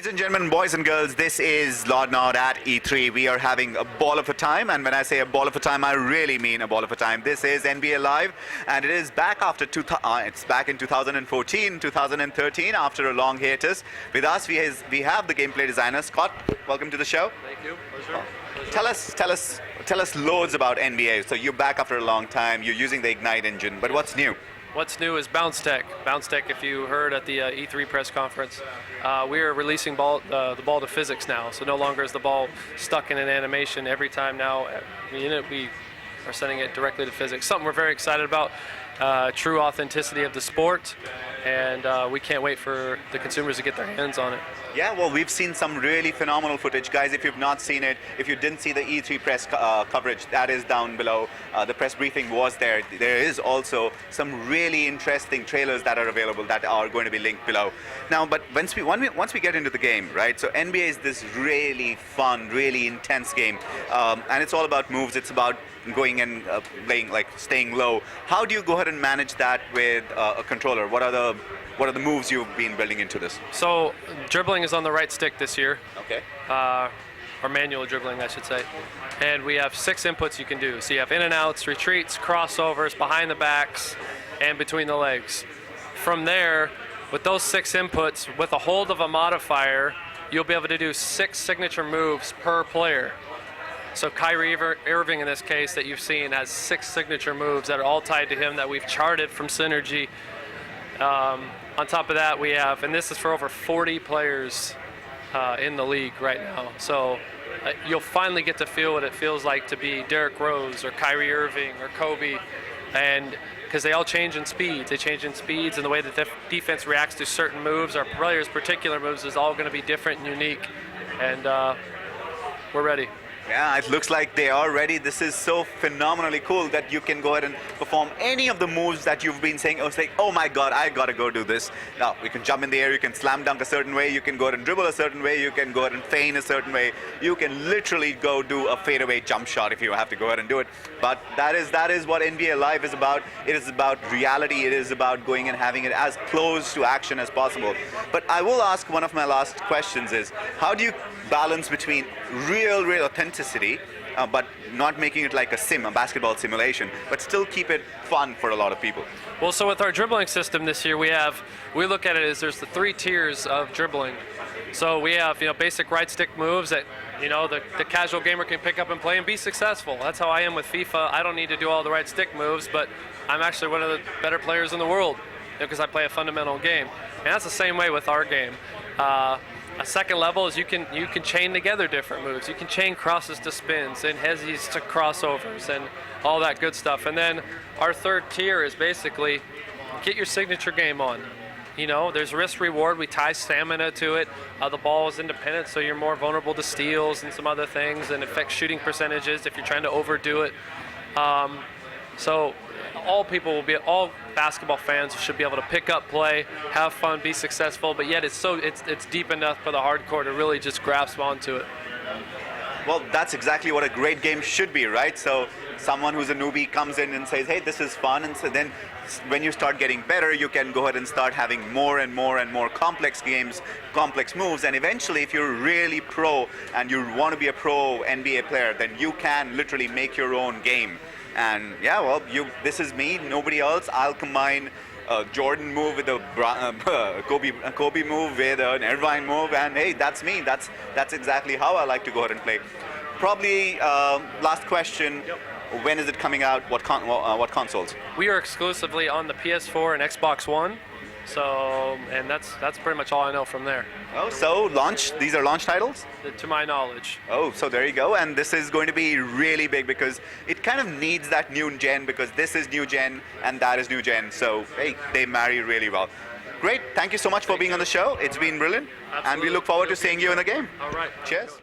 and gentlemen, boys and girls, this is Lord Nod at E3. We are having a ball of a time, and when I say a ball of a time, I really mean a ball of a time. This is NBA Live, and it is back after it's back in 2014, 2013, after a long hiatus. With us, we have the gameplay designer Scott. Welcome to the show. Thank you. Pleasure. Tell us loads about NBA. So you're back after a long time. You're using the Ignite engine, but what's new? What's new is Bounce Tech. Bounce Tech, if you heard at the E3 press conference, we are releasing the ball to physics now. So no longer is the ball stuck in an animation every time now. We are sending it directly to physics. Something we're very excited about. True authenticity of the sport, and we can't wait for the consumers to get their hands on it. Yeah, well, we've seen some really phenomenal footage. Guys, if you've not seen it, if you didn't see the E3 press coverage, that is down below. The press briefing was there. There is also some really interesting trailers that are available that are going to be linked below. Now, but once we get into the game, right, so NBA is this really fun, really intense game, and it's all about moves. It's about going and playing, like staying low. How do you go ahead and manage that with a controller? What are the moves you've been building into this? So dribbling is on the right stick this year. Okay. Or manual dribbling, I should say. And we have 6 inputs you can do. So you have in and outs, retreats, crossovers, behind the backs, and between the legs. From there, with those 6 inputs, with a hold of a modifier, you'll be able to do 6 signature moves per player. So Kyrie Irving, in this case, that you've seen, has 6 signature moves that are all tied to him that we've charted from Synergy. On top of that, we have, and this is for over 40 players in the league right now. So you'll finally get to feel what it feels like to be Derrick Rose or Kyrie Irving or Kobe, and because they all change in speeds. They change in speeds, and the way that the defense reacts to certain moves, our players' particular moves, is all going to be different and unique. And we're ready. Yeah, it looks like they are ready. This is so phenomenally cool that you can go ahead and perform any of the moves that you've been saying. Oh my God, I gotta go do this. Now, you can jump in the air, you can slam dunk a certain way, you can go ahead and dribble a certain way, you can go ahead and feign a certain way. You can literally go do a fadeaway jump shot if you have to go ahead and do it. But that is what NBA Live is about. It is about reality. It is about going and having it as close to action as possible. But I will ask, one of my last questions is, how do you balance between real authenticity, but not making it like a basketball simulation, but still keep it fun for a lot of people? Well, so with our dribbling system this year, we look at it as there's the 3 tiers of dribbling. So we have, basic right stick moves that, the casual gamer can pick up and play and be successful. That's how I am with FIFA. I don't need to do all the right stick moves, but I'm actually one of the better players in the world because I play a fundamental game. And that's the same way with our game. A second level is you can chain together different moves. You can chain crosses to spins and hezzies to crossovers and all that good stuff. And then our 3rd tier is basically get your signature game on. There's risk reward. We tie stamina to it. The ball is independent, so you're more vulnerable to steals and some other things, and affects shooting percentages if you're trying to overdo it. So all basketball fans should be able to pick up, play, have fun, be successful, but yet it's deep enough for the hardcore to really just grasp onto it. Well, that's exactly what a great game should be, right? So someone who's a newbie comes in and says, hey, this is fun, and so then when you start getting better, you can go ahead and start having more and more complex games, complex moves, and eventually if you're really pro and you want to be a pro NBA player, then you can literally make your own game. And yeah, well, this is me, nobody else. I'll combine a Jordan move with a Kobe move with an Irvine move, and hey, that's me. That's exactly how I like to go ahead and play. Probably last question. Yep. When is it coming out? What consoles? We are exclusively on the PS4 and Xbox One. So, and that's pretty much all I know from there. Oh, so these are launch titles? To my knowledge. Oh, so there you go. And this is going to be really big because it kind of needs that new gen, because this is new gen and that is new gen. So, hey, they marry really well. Great. Thank you so much for being on the show. It's been brilliant. Absolutely. And we look forward to seeing you in the game. All right. Cheers.